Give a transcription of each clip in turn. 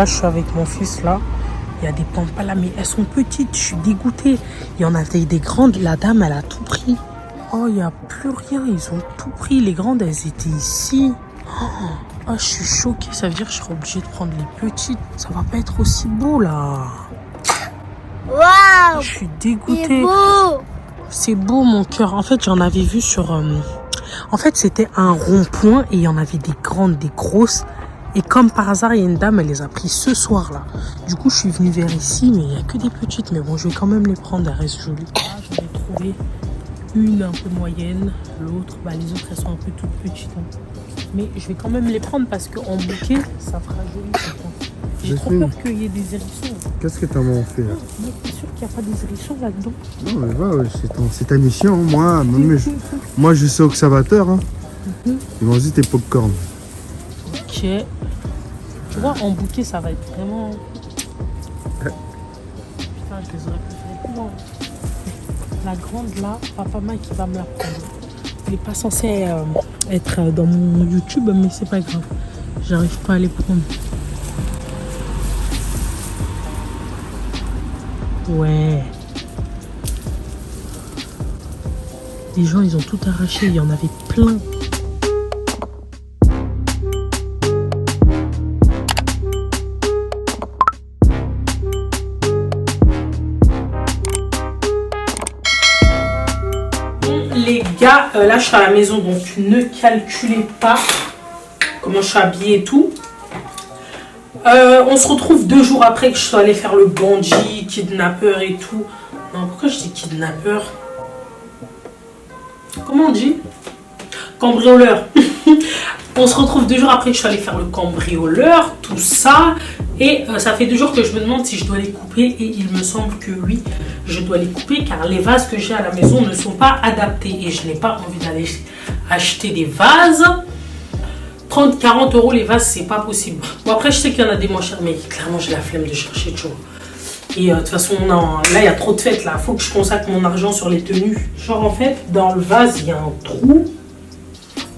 Là, je suis avec mon fils, là. Il y a des pampas là, mais elles sont petites. Je suis dégoûtée. Il y en avait des grandes. La dame, elle a tout pris. Oh, il n'y a plus rien. Ils ont tout pris. Les grandes, elles étaient ici. Oh, je suis choquée. Ça veut dire que je serai obligée de prendre les petites. Ça va pas être aussi beau, là. Waouh! Je suis dégoûtée. C'est beau! C'est beau, mon cœur. En fait, j'en avais vu sur... En fait, c'était un rond-point et il y en avait des grandes, des grosses. Et comme par hasard, il y a une dame, elle les a pris ce soir-là. Du coup, je suis venue vers ici, mais il n'y a que des petites. Mais bon, je vais quand même les prendre, elles restent jolies. Là, j'en ai trouvé une un peu moyenne. L'autre, les autres, elles sont un peu toutes petites. Hein. Mais je vais quand même les prendre parce qu'en bouquet, ça fera joli, je pense. J'ai trop peur qu'il y ait des hérissons. Qu'est-ce que t'as fait là? Mais t'es sûr qu'il n'y a pas des hérissons là-dedans? Non, mais va, c'est ta mission. Moi, je suis observateur. Hein. Vas-y, tes popcorn. Ok. Tu vois, en bouquet, ça va être vraiment... Putain, je les aurais préférés plus loin. La grande, là, papa Mike, il va me la prendre. Il n'est pas censé être dans mon YouTube, mais c'est pas grave. J'arrive pas à les prendre. Ouais. Les gens, ils ont tout arraché. Il y en avait plein. Les gars, là je suis à la maison, donc ne calculez pas comment je suis habillée et tout. On se retrouve 2 jours après que je sois allée faire le bandit, kidnappeur et tout. Non, pourquoi je dis kidnappeur? Comment on dit? Cambrioleur. On se retrouve 2 jours après que je suis allée faire le cambrioleur, tout ça. Et ça fait 2 jours que je me demande si je dois les couper. Et il me semble que oui, je dois les couper car les vases que j'ai à la maison ne sont pas adaptés. Et je n'ai pas envie d'aller acheter des vases. 30-40 euros les vases, c'est pas possible. Bon, après, je sais qu'il y en a des moins chers, mais clairement, j'ai la flemme de chercher, tu vois. Et de toute façon, non, là, il y a trop de fêtes, là. Faut que je consacre mon argent sur les tenues. Genre, en fait, dans le vase, il y a un trou.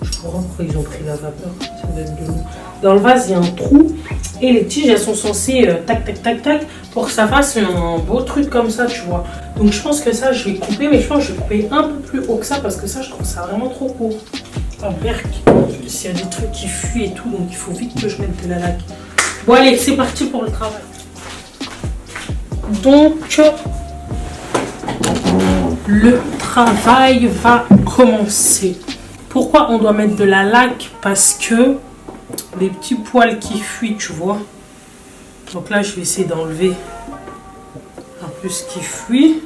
Je comprends pourquoi ils ont pris la vapeur. Ça doit être de l'eau. Dans le vase, il y a un trou. Et les tiges, elles sont censées tac, tac, tac, tac, pour que ça fasse un beau truc comme ça, tu vois. Donc, je pense que ça, je vais couper, mais je pense que je vais couper un peu plus haut que ça, parce que ça, je trouve ça vraiment trop court. Oh, berk. S'il y a des trucs qui fuient et tout, donc il faut vite que je mette de la laque. Bon, allez, c'est parti pour le travail. Donc, le travail va commencer. Pourquoi on doit mettre de la laque? Parce que les petits poils qui fuient, tu vois. Donc là, je vais essayer d'enlever un peu ce qui fuit.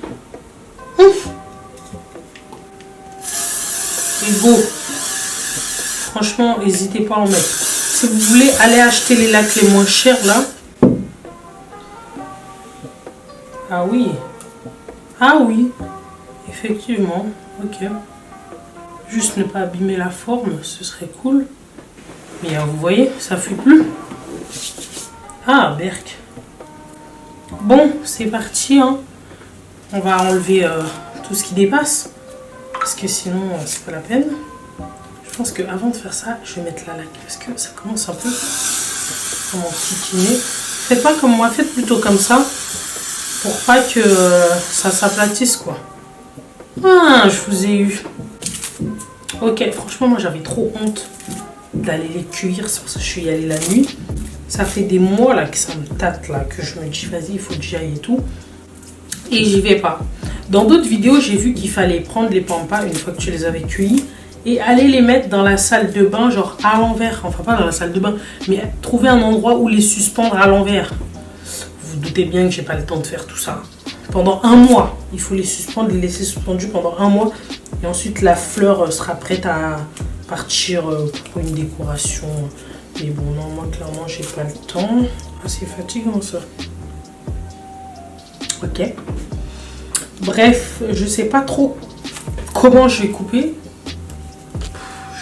C'est beau. Franchement, n'hésitez pas à en mettre. Si vous voulez, allez acheter les lacs les moins chers, là. Ah oui. Ah oui. Effectivement. Ok. Juste ne pas abîmer la forme, ce serait cool. Mais vous voyez, ça ne fuit plus. Ah, berk. Bon, c'est parti. Hein. On va enlever tout ce qui dépasse. Parce que sinon, c'est pas la peine. Je pense qu'avant de faire ça, je vais mettre la laque. Parce que ça commence un peu à m'enquiquiner. Faites pas comme moi, faites plutôt comme ça. Pour pas que ça s'aplatisse, quoi. Ah, je vous ai eu. Ok, franchement, moi j'avais trop honte d'aller les cueillir. C'est pour ça que je suis allée la nuit. Ça fait des mois là que ça me tâte, là, que je me dis, vas-y, il faut que j'y aille et tout. Et j'y vais pas. Dans d'autres vidéos, j'ai vu qu'il fallait prendre les pampas une fois que tu les avais cueillis et aller les mettre dans la salle de bain, genre à l'envers. Enfin, pas dans la salle de bain, mais trouver un endroit où les suspendre à l'envers. Vous vous doutez bien que j'ai pas le temps de faire tout ça. Pendant 1 mois, il faut les suspendre, les laisser suspendus pendant 1 mois. Et ensuite, la fleur sera prête à partir pour une décoration. Mais bon, non, moi, clairement, j'ai pas le temps. Ah, c'est fatigant, ça. Ok. Bref, je sais pas trop comment je vais couper.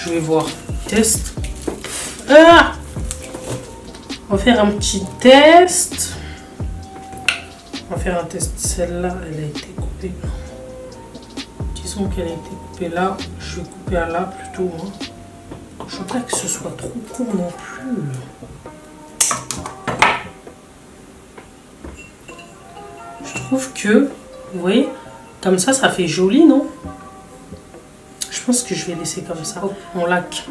Je vais voir. Test. Ah! On va faire un petit test. On va faire un test. Celle-là, elle a été coupée. Disons qu'elle a été coupée là. Je vais couper à là plutôt. Hein. Je veux pas que ce soit trop court non plus. Je trouve que, vous voyez, comme ça fait joli, non? Je pense que je vais laisser comme ça, en lac.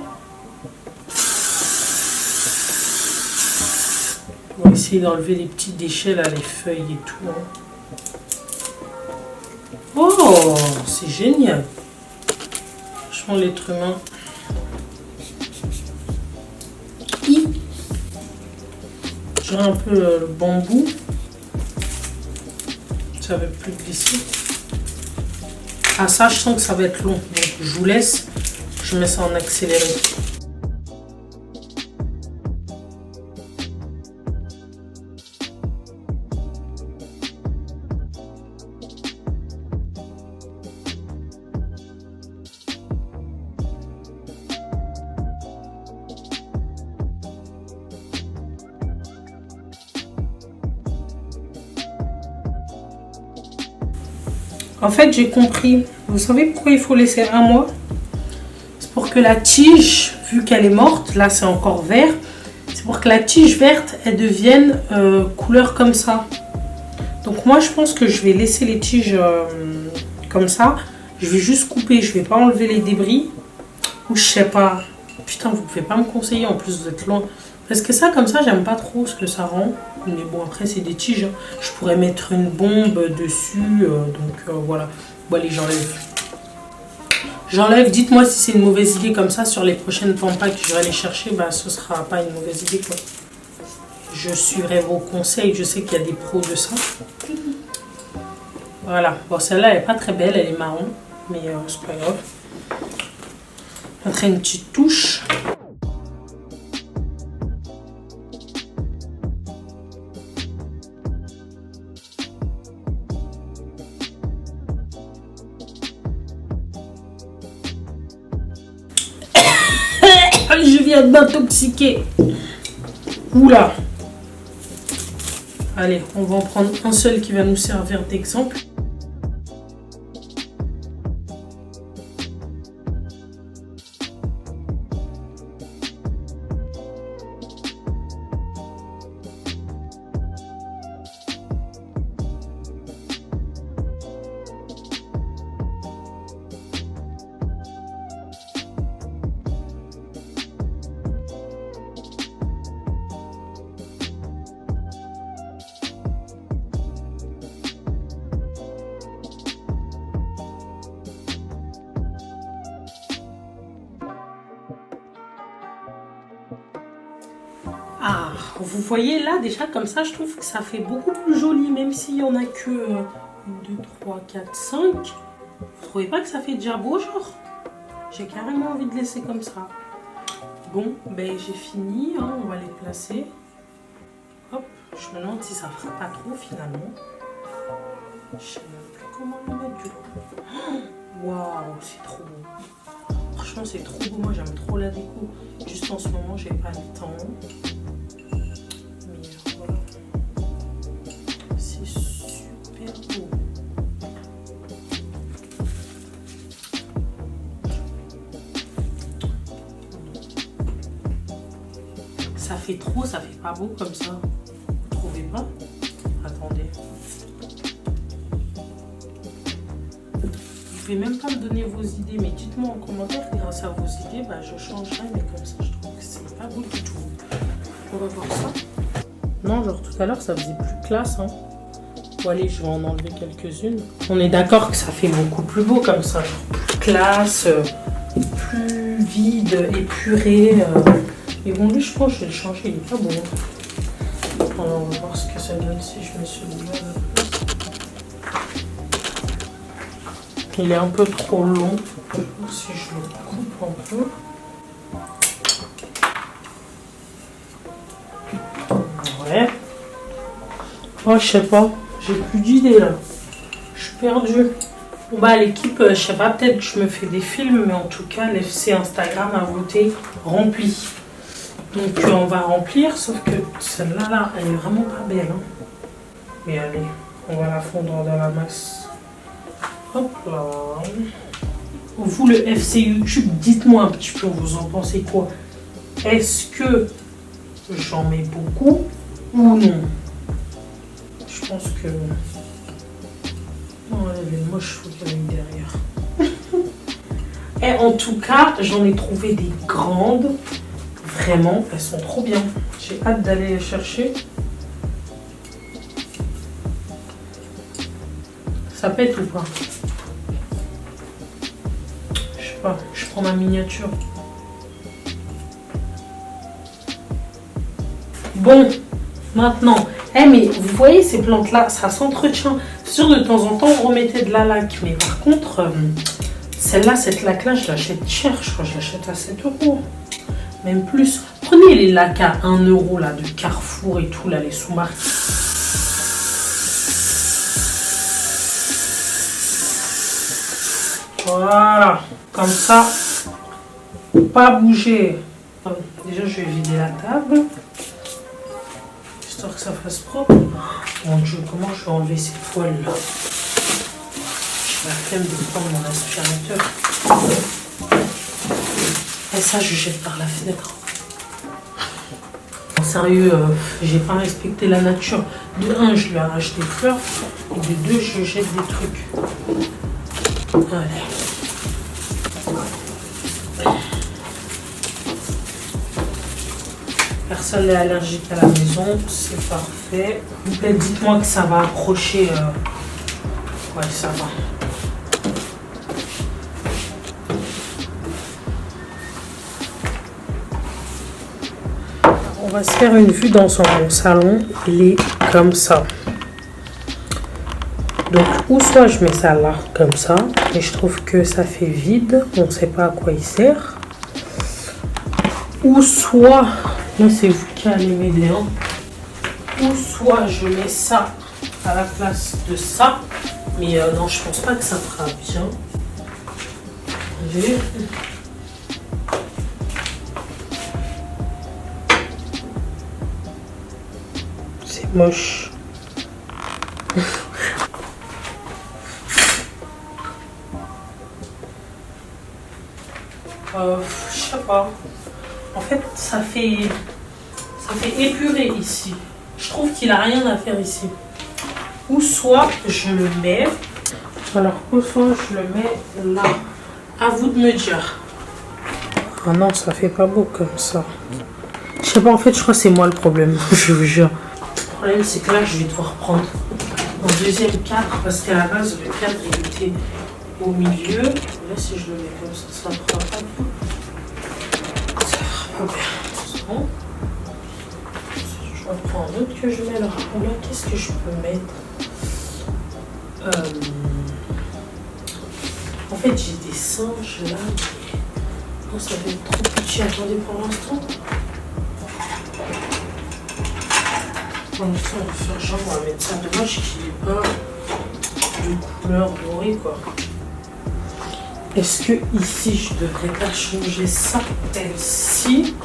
On va essayer d'enlever les petits déchets, là, les feuilles et tout. Hein. Oh, c'est génial. Franchement, l'être humain. J'aurai un peu le bambou. Ça va plus glisser. Ah, ça, je sens que ça va être long. Donc, je vous laisse. Je mets ça en accéléré. En fait, j'ai compris. Vous savez pourquoi il faut laisser un mois? C'est pour que la tige, vu qu'elle est morte, là c'est encore vert, c'est pour que la tige verte, elle devienne couleur comme ça. Donc moi, je pense que je vais laisser les tiges comme ça. Je vais juste couper, je vais pas enlever les débris. Ou je sais pas. Putain, vous pouvez pas me conseiller, en plus vous êtes loin. Parce que ça, comme ça, j'aime pas trop ce que ça rend. Mais bon, après, c'est des tiges. Hein. Je pourrais mettre une bombe dessus. Voilà. Bon, allez, j'enlève. J'enlève. Dites-moi si c'est une mauvaise idée comme ça. Sur les prochaines pampas que je vais aller chercher, bah, ce sera pas une mauvaise idée, quoi. Je suivrai vos conseils. Je sais qu'il y a des pros de ça. Voilà. Bon, celle-là, elle est pas très belle. Elle est marron. Mais c'est pas grave. Après, une petite touche. Je viens de m'intoxiquer. Oula. Allez, on va en prendre un seul qui va nous servir d'exemple. Ah, vous voyez là, déjà comme ça, je trouve que ça fait beaucoup plus joli, même s'il n'y en a que 1, 2, 3, 4, 5. Vous trouvez pas que ça fait déjà beau, genre? J'ai carrément envie de laisser comme ça. Bon, ben j'ai fini, hein, on va les placer. Hop, je me demande si ça fera pas trop finalement. Je sais même plus comment le mettre du coup. Waouh, c'est trop beau. Franchement, c'est trop beau, moi j'aime trop la déco. Juste en ce moment, j'ai pas le temps. Ça fait trop, ça fait pas beau comme ça. Vous trouvez pas? Attendez. Vous pouvez même pas me donner vos idées, mais dites-moi en commentaire, grâce à vos idées, bah, je changerai, mais comme ça, je trouve que c'est pas beau du tout. On va voir ça. Non, genre tout à l'heure, ça faisait plus classe, hein. Bon, allez, je vais en enlever quelques-unes. On est d'accord que ça fait beaucoup plus beau comme ça. Plus classe, plus vide, épuré. Mais bon, lui, je pense que je vais le changer, il est pas bon. Alors, on va voir ce que ça donne si je mets celui-là à la place. Il est un peu trop long. Je vais voir si je le coupe un peu. Ouais. Oh, je sais pas. J'ai plus d'idées là. Je suis perdue. Bon, bah, l'équipe, je sais pas, peut-être que je me fais des films, mais en tout cas, l'FC Instagram a voté rempli. Donc on va remplir, sauf que celle-là, là, elle est vraiment pas belle. Hein. Mais allez, on va la fondre dans la masse. Hop là. Vous, le FC YouTube, dites-moi un petit peu, vous en pensez quoi? Est-ce que j'en mets beaucoup ou non? Je pense que moche qu'il y a eu derrière. Et en tout cas, j'en ai trouvé des grandes. Vraiment, elles sont trop bien. J'ai hâte d'aller les chercher. Ça pète ou pas? Je sais pas, je prends ma miniature. Bon, maintenant, mais vous voyez ces plantes-là, ça s'entretient. C'est sûr, de temps en temps, on remettait de la laque. Mais par contre, celle-là, cette laque-là, je l'achète cher. Je crois que je l'achète à 7 €. Même plus. Prenez les lacs à 1 € là, de Carrefour et tout, là, les sous-marques. Voilà, comme ça, pas bouger. Déjà, je vais vider la table, histoire que ça fasse propre. Mon Dieu, comment je vais enlever ces poils là? J'ai la flemme de prendre mon aspirateur. Et ça, je jette par la fenêtre. En sérieux, j'ai pas respecté la nature. De 1, je lui arrache des fleurs. Et de 2, je jette des trucs. Allez. Personne n'est allergique à la maison, c'est parfait. Dites-moi que ça va accrocher. Ouais, ça va. On va se faire une vue dans son salon. Il est comme ça. Donc, ou soit je mets ça là, comme ça, et je trouve que ça fait vide, on ne sait pas à quoi il sert. Ou soit, là c'est vous qui allez m'aider, hein. Ou soit je mets ça à la place de ça, mais non, je pense pas que ça fera bien. Allez. C'est moche. Je sais pas. En fait, ça fait épuré ici. Je trouve qu'il a rien à faire ici. Ou soit je le mets. Alors, ou soit je le mets là. À vous de me dire. Ah non, ça fait pas beau comme ça. Je sais pas, en fait, je crois que c'est moi le problème. Je vous jure. Le problème, c'est que là, je vais devoir prendre un deuxième cadre. Parce qu'à la base, le cadre, il était au milieu. Là, si je le mets comme ça, ça ne fera pas bien. Ça fera pas bien. C'est bon. Je vais prendre un autre que je mets là. Là, qu'est-ce que je peux mettre? En fait, j'ai des singes là. Mais... oh, ça va être trop petit. Attendez pour l'instant. Pour l'instant, on va faire genre, on va mettre ça. Dommage qu'il n'y ait pas de couleur dorée, quoi. Est-ce que ici je devrais pas changer ça celle-ci?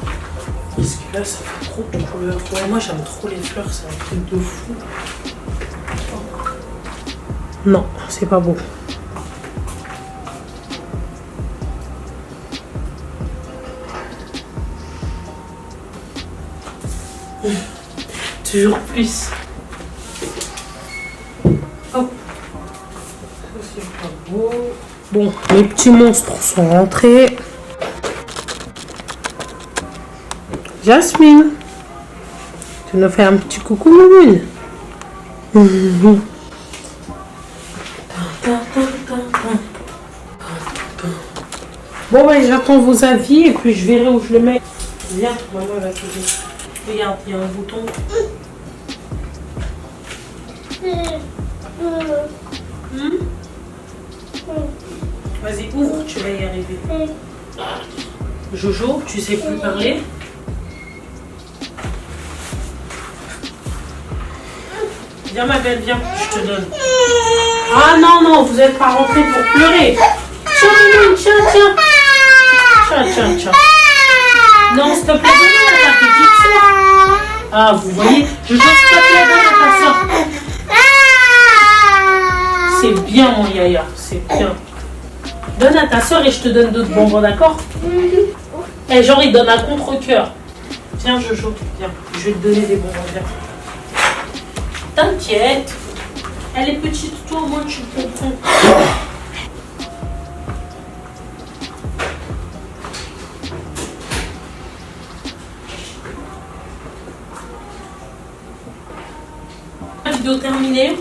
Parce que là ça fait trop de couleurs. Ouais, moi j'aime trop les fleurs, c'est un truc de fou. Non, c'est pas beau. Toujours plus. Hop. Ça c'est pas beau. Bon, les petits monstres sont rentrés. Jasmine, tu nous fais un petit coucou, Moumoune. Bon, ben, j'attends vos avis et puis je verrai où je le mets. Viens, maman va t'aider. Regarde, il y a un bouton. Vas-y, ouvre, tu vas y arriver. Jojo, tu sais plus parler? Viens ma belle, viens, je te donne. Ah non, non, vous n'êtes pas rentré pour pleurer. Tiens, tiens, tiens. Tiens, tiens, tiens. Non, s'il te plaît, donne à ta petite soeur. Ah, vous voyez, Jojo, s'il te plaît, donne à ta soeur. C'est bien, mon yaya, c'est bien. Donne à ta soeur et je te donne d'autres bonbons, d'accord? Et genre, il donne un contre-cœur. Tiens, Jojo, viens. Je vais te donner des bonbons, viens. T'inquiète. Elle est petite, toi au moins tu comprends. Vidéo terminée.